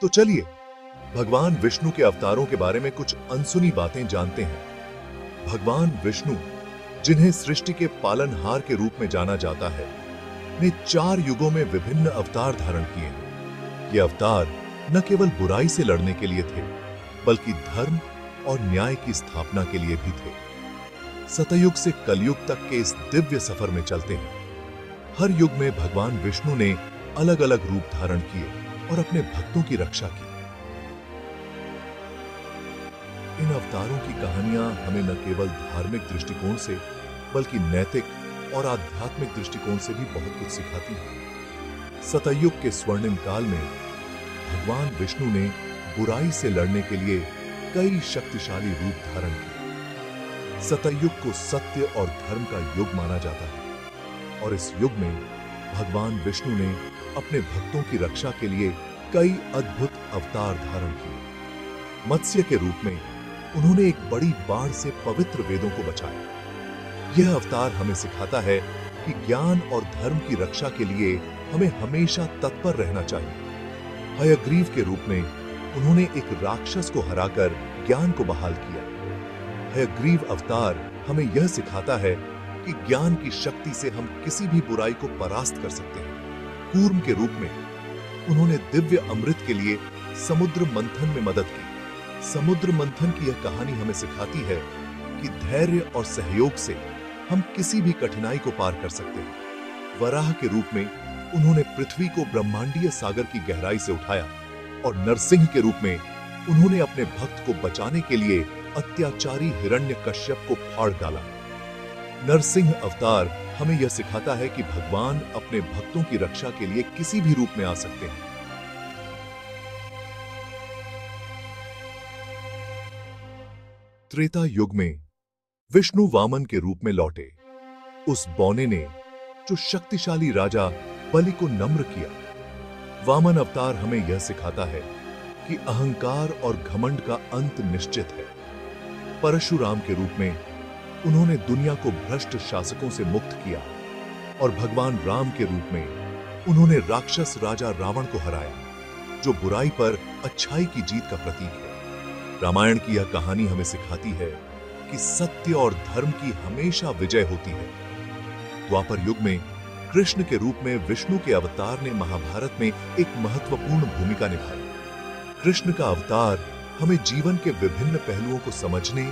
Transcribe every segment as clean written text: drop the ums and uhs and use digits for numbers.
तो चलिए भगवान विष्णु के अवतारों के बारे में कुछ अनसुनी बातें जानते हैं। भगवान विष्णु, जिन्हें सृष्टि के पालनहार के रूप में जाना जाता है, ने 4 युगों में विभिन्न अवतार धारण किए हैं। ये अवतार न केवल बुराई से लड़ने के लिए थे, बल्कि धर्म और न्याय की स्थापना के लिए भी थे। सतयुग से कलयुग तक के इस दिव्य सफर में चलते हैं। हर युग में भगवान विष्णु ने अलग अलग रूप धारण किए और अपने भक्तों की रक्षा की। इन अवतारों की कहानियां हमें न केवल धार्मिक दृष्टिकोण से, बल्कि नैतिक और आध्यात्मिक दृष्टिकोण से भी बहुत कुछ सिखाती हैं। सतयुग के स्वर्णिम काल में भगवान विष्णु ने बुराई से लड़ने के लिए कई शक्तिशाली रूप धारण किए। सतयुग को सत्य और धर्म का युग माना जाता है, और इस युग में भगवान विष्णु ने अपने भक्तों की रक्षा के लिए कई अद्भुत अवतार धारण किए। मत्स्य के रूप में उन्होंने एक बड़ी बाढ़ से पवित्र वेदों को बचाया। यह अवतार हमें सिखाता है कि ज्ञान और धर्म की रक्षा के लिए हमें हमेशा तत्पर रहना चाहिए। हयग्रीव के रूप में उन्होंने एक राक्षस को हराकर ज्ञान को बहाल किया। हयग्रीव अवतार हमें यह सिखाता है कि ज्ञान की शक्ति से हम किसी भी बुराई को परास्त कर सकते हैं। कूर्म के रूप में उन्होंने दिव्य अमृत के लिए समुद्र मंथन में मदद की। समुद्र मंथन की यह कहानी हमें सिखाती है कि धैर्य और सहयोग से हम किसी भी कठिनाई को पार कर सकते हैं। वराह के रूप में उन्होंने पृथ्वी को ब्रह्मांडीय सागर की गहराई से उठाया, और नरसिंह के रूप में उन्होंने अपने भक्त को बचाने के लिए अत्याचारी हिरण्यकश्यप को फाड़ डाला। नरसिंह अवतार हमें यह सिखाता है कि भगवान अपने भक्तों की रक्षा के लिए किसी भी रूप में आ सकते हैं। त्रेता युग में विष्णु वामन के रूप में लौटे। उस बौने ने जो शक्तिशाली राजा बलि को नम्र किया। वामन अवतार हमें यह सिखाता है कि अहंकार और घमंड का अंत निश्चित है। परशुराम के रूप में उन्होंने दुनिया को भ्रष्ट शासकों से मुक्त किया, और भगवान राम के रूप में उन्होंने राक्षस राजा रावण को हराया, जो बुराई पर अच्छाई की जीत का प्रतीक है। रामायण की यह कहानी हमें सिखाती है कि सत्य और धर्म की हमेशा विजय होती है। द्वापर युग में कृष्ण के रूप में विष्णु के अवतार ने महाभारत में एक महत्वपूर्ण भूमिका निभाई। कृष्ण का अवतार हमें जीवन के विभिन्न पहलुओं को समझने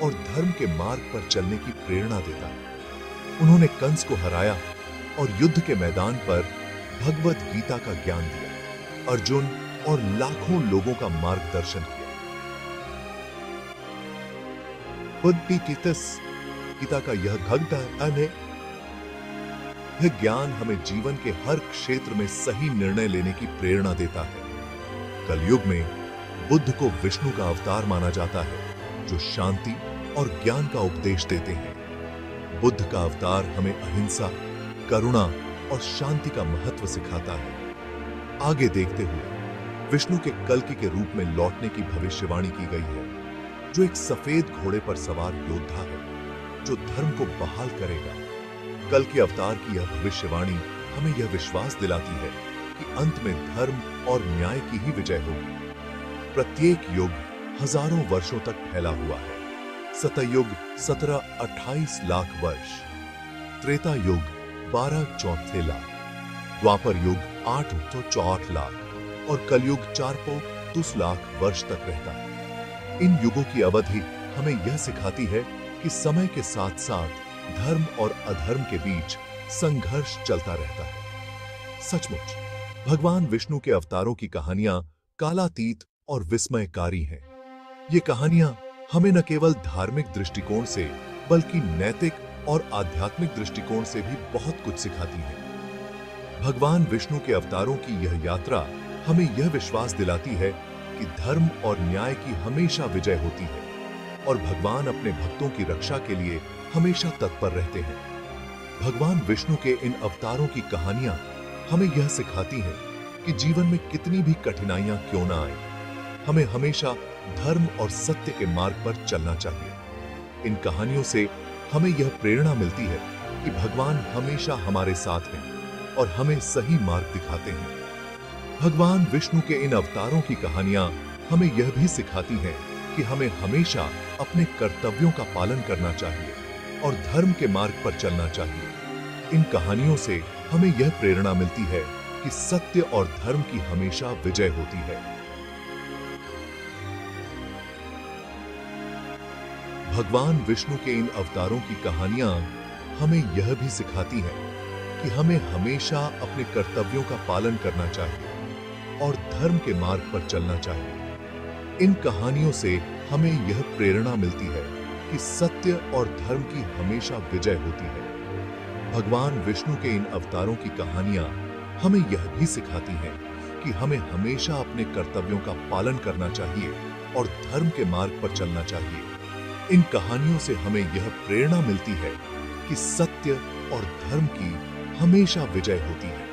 और धर्म के मार्ग पर चलने की प्रेरणा देता है। उन्होंने कंस को हराया और युद्ध के मैदान पर भगवत गीता का ज्ञान दिया। अर्जुन और लाखों लोगों का मार्गदर्शन किया। गीता का यह ज्ञान है। यह ज्ञान हमें जीवन के हर क्षेत्र में सही निर्णय लेने की प्रेरणा देता है। कलयुग में बुद्ध को विष्णु का अवतार माना जाता है, जो शांति और ज्ञान का उपदेश देते हैं। बुद्ध का अवतार हमें अहिंसा, करुणा और शांति का महत्व सिखाता है। आगे देखते हुए विष्णु के कल्कि के रूप में लौटने की भविष्यवाणी की गई है, जो एक सफेद घोड़े पर सवार योद्धा है, जो धर्म को बहाल करेगा। कल्कि अवतार की यह भविष्यवाणी हमें यह विश्वास दिलाती है कि अंत में धर्म और न्याय की ही विजय होगी। प्रत्येक युग हजारों वर्षों तक फैला हुआ है। सतयुग 17-28 लाख वर्ष, त्रेता युग 12-34 लाख, द्वापर युग 8-64 लाख और कलयुग 4-2 लाख वर्ष तक रहता है। इन युगों की अवधि हमें यह सिखाती है कि समय के साथ साथ धर्म और अधर्म के बीच संघर्ष चलता रहता है। सचमुच भगवान विष्णु के अवतारों की कहानियां कालातीत और विस्मयकारी हैं। ये कहानियां हमें न केवल धार्मिक दृष्टिकोण से, बल्कि नैतिक और आध्यात्मिक दृष्टिकोण से भी बहुत कुछ सिखाती हैं। भगवान विष्णु के अवतारों की यह यात्रा हमें यह विश्वास दिलाती है कि धर्म और न्याय की हमेशा विजय होती है, और भगवान अपने भक्तों की रक्षा के लिए हमेशा तत्पर रहते हैं। भगवान विष्णु के इन अवतारों की कहानियां हमें यह सिखाती हैं कि जीवन में कितनी भी कठिनाइयां क्यों ना आए, हमें हमेशा धर्म और सत्य के मार्ग पर चलना चाहिए। इन कहानियों से हमें यह प्रेरणा मिलती है कि भगवान हमेशा हमारे साथ हैं और हमें सही मार्ग दिखाते हैं। भगवान विष्णु के इन अवतारों की कहानियां हमें यह भी सिखाती हैं कि हमें हमेशा अपने कर्तव्यों का पालन करना चाहिए और धर्म के मार्ग पर चलना चाहिए। इन कहानियों से हमें यह प्रेरणा मिलती है कि सत्य और धर्म की हमेशा विजय होती है। भगवान विष्णु के इन अवतारों की कहानियां हमें यह भी सिखाती हैं कि हमें हमेशा अपने कर्तव्यों का पालन करना चाहिए और धर्म के मार्ग पर चलना चाहिए। इन कहानियों से हमें यह प्रेरणा मिलती है कि सत्य और धर्म की हमेशा विजय होती है। भगवान विष्णु के इन अवतारों की कहानियां हमें यह भी सिखाती हैं कि हमें हमेशा अपने कर्तव्यों का पालन करना चाहिए और धर्म के मार्ग पर चलना चाहिए। इन कहानियों से हमें यह प्रेरणा मिलती है कि सत्य और धर्म की हमेशा विजय होती है।